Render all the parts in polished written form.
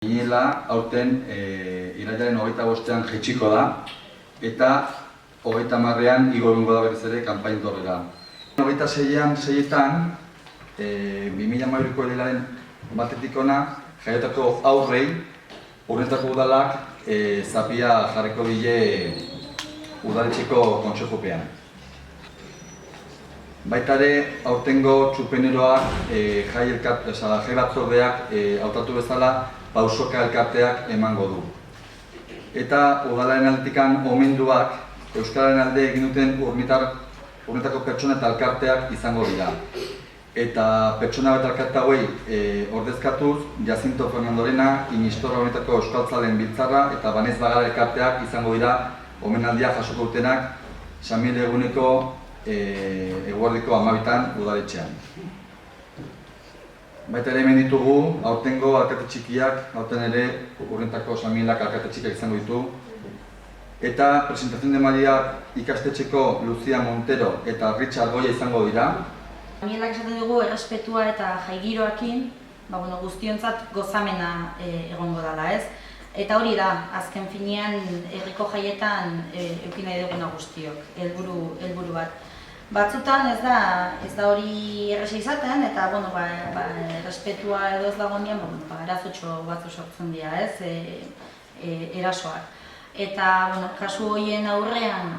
Ginela aurten irailaren 25ean jaitsiko da eta 30ean igo egingo da berriz ere kanpain torrera. 26etan 2012ko irailaren batetik hona jaiotako aurrei Urnietako udalak zapia jarriko die udaletxeko kontsejupean. Baita ere, aurtengo txupeneroak jai batzordeak hautatu bezala pausoka elkarteak emango du. Eta udalaren aldetikan omenduak Euskararen alde egin duten Urnietako pertsona eta elkarteak izango dira. Eta pertsona eta elkarte hauei ordezkatuz, Jacinto Fernandorena, Inistorra Urnietako Euskaltzaleen Biltzarra eta Banez Bagara elkarteak izango dira omenaldia jasoko dutenak San Miguel eguneko eguerdiko 12etan udaletxean. Baita ere hemen ditugu, aurtengo alkate txikiak, aurten ere Urnietako San Miguelak alkate txikiak izango ditu. Eta presentación de Mariak ikastetxeko Lucia Montero eta Richard Goya izango dira. Miguelak esaten dugu errespetua eta jaigiroakin guztiontzat gozamena egongo dela, ez? Eta hori da, azken finean herriko jaietan eduki nahi duguna guztiok, helburu bat. Batzutan ez da hori erresa izaten eta errespetua edo ez dagoenean arazotxo batzu sortzen dira, ez? Erasoak. Eta kasu horien aurrean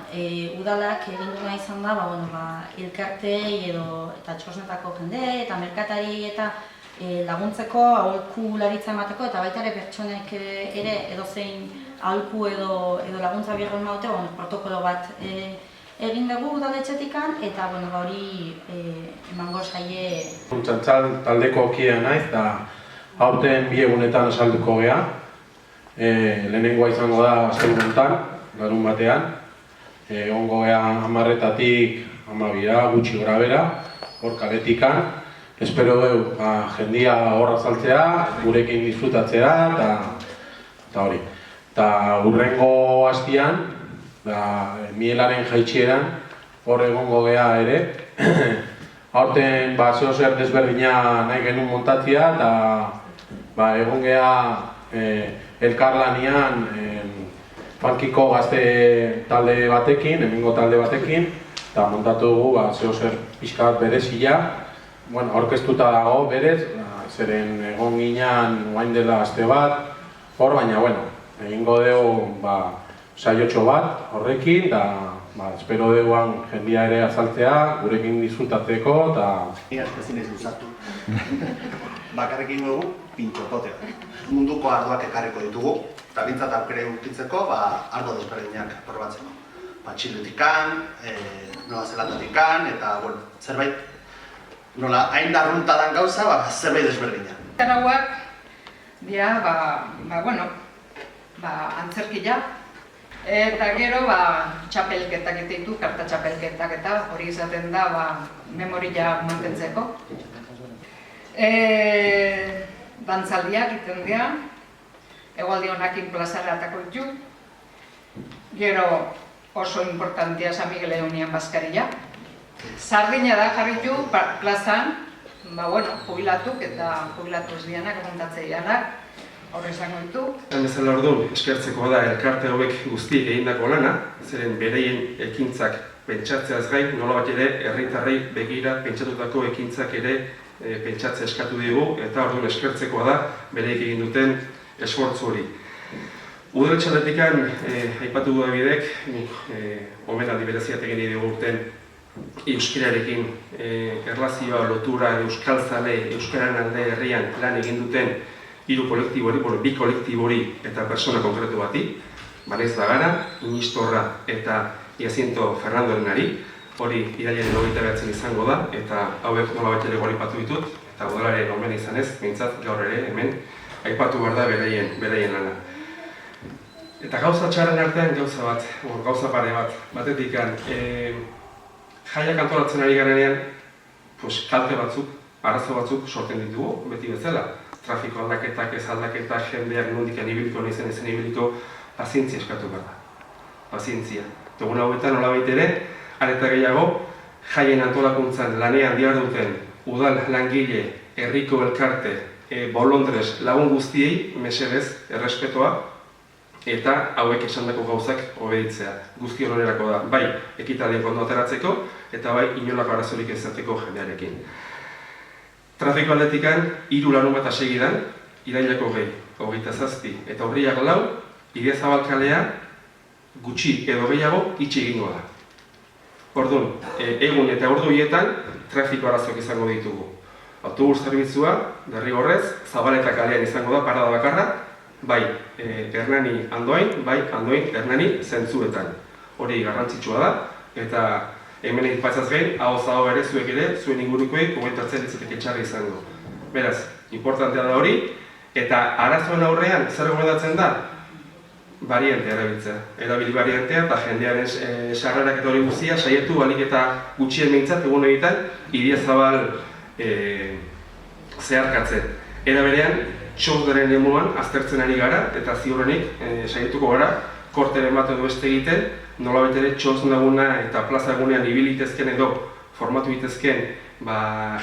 udalak egin duena izan da elkartei eta txosnetako jende eta merkatari eta laguntzeko, aholkularitza emateko eta baita ere pertsonek ere edozein aholku edo laguntza bierro emaute protokolo bat egin dugu udaletxetikan eta hori emango saie. Txantzal taldeko kidea naiz eta aurten bi egunetan esalduko gea. Lehenengoa izango da azken honetan, larun batean. Egongo gea 10-etatik 12ra gutxi gora bera, hor kaletikan. Espero dugu jendia horra saltzea, gurekin disfrutatzea eta hori. Eta hurrengo hastian, Miguelaren jaitsieran, hor egongo gea ere. Aurten zeo zer desberdina nahi genuen montatzea eta egon gea elkarlanian Pankiko gazte talde batekin, hemengo talde batekin, eta montatu dugu zeo zer pixka bat berezia. Aurkeztuta dago berez, zeren egon ginean orain dela aste bat, hor baina egingo dugu saiotxo bat horrekin, eta espero duguan jendia ere azaltzea, gurekin disfrutatzeko eta... Ia ezin ez luzatu. Bakarrekin dugu pintxopotea. Munduko ardoak ekarriko ditugu, eta bintzat aukere urkitzeko ardo desberdinak probatzeko. Txilutikan, Nola Zelandatikan, eta zerbait nola hain darrunta dan gauza, zerbait desberdina. Arauak dira, antzerkia, eta gero txapelketak ditu, karta txapelketak eta hori izaten da memoria mantentzeko. Dantzaldiak iten dira, Hegoaldi honakin plazara atako ditu. Gero oso importantia San Miguel egunean bazkaria. Sardina da jarri du plazan, jubilatuk eta jubilatu ez dianak, montatzeianak, horre izango ditu. Bezala orduan, eskertzeko da elkarte hauek guztiek egindako lana, zeren bereien ekintzak pentsatzeaz gain, nolabait ere herritarrei begira pentsatutako ekintzak ere pentsatzea eskatu digu, eta orduan eskertzekoa da bereik egin duten esfortzu hori. Udaletxaletikan, aipatu du bidek, omenaldi bereziat egin dugu urten euskararekin erlazioa, lotura, euskaltzale, euskararen alde herrian lan egin duten bi kolektibori eta persona konkretu bati, Banez Bagara, Inistorra eta Jacinto Fernandorenari, hori irailaren 29 izango da, eta hauek nolabait ere goripatu ditut, eta udalaren omen izanez, behintzat gaur ere hemen aipatu behar da beraien lana. Eta gauza txarren artean gauza pare bat, batetik jaiak antolatzen ari garenean, kalte batzuk, arazo batzuk sortzen ditugu, beti bezala. Trafiko aldaketak, ez aldaketak, jendeak nondikan ibiliko, nezen ibiliko, pazientzia eskatu behar da. Pazientzia. Egun hauetan nolabait ere, areta gehiago, jaien antolakuntzan lanean diharduten udal langile, herriko elkarte bolondrez lagun guztiei mesedez errespetoa eta hauek esandako gauzak obeditzea. Guzti horrenerako da, bai ekitaldien ondo ateratzeko eta bai inolako arazorik ez izateko jendearekin. Trafiko aldetikan 3 larunbat segidan, iraileko 27 eta urriak 4, Idiazabal kalea gutxi edo gehiago itxi egingo da. Orduan, egun eta ordu horietan trafiko arazoak izango ditugu. Autobus zerbitzua, derrigorrez, Zabaleta kalean izango da parada bakarra, bai Hernani Andoain, bai Andoain Hernani zentzuetan. Hori garrantzitsua da, eta hemen egitpatzaz gain, ahoz-aho ere zuek ere, zuen ingurukoek komentatzen ditzatek etxarri izango. Beraz, importantea da hori, eta arazoen aurrean zer gomendatzen da? Bariantea erabiltzea. Erabili bariantea eta jendearen sarrerak eta hori guztia saietu balik eta gutxien behintzat egun egiten Idiazabal zeharkatzen. Era berean, txosdaren emuan aztertzen ari gara eta ziurrenik saietuko gara korteren bat edo beste egiten, nolabait ere txos naguna eta plaza egunean ibilitezken edo formatu itezken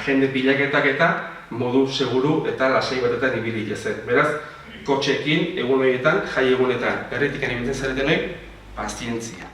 jende pilaketak eta modu seguru eta lasai batetan ibili ezen. Beraz, kotxeekin egun horietan, jai egunetan, herritikan ibiltzen zareten hori, pazientzia.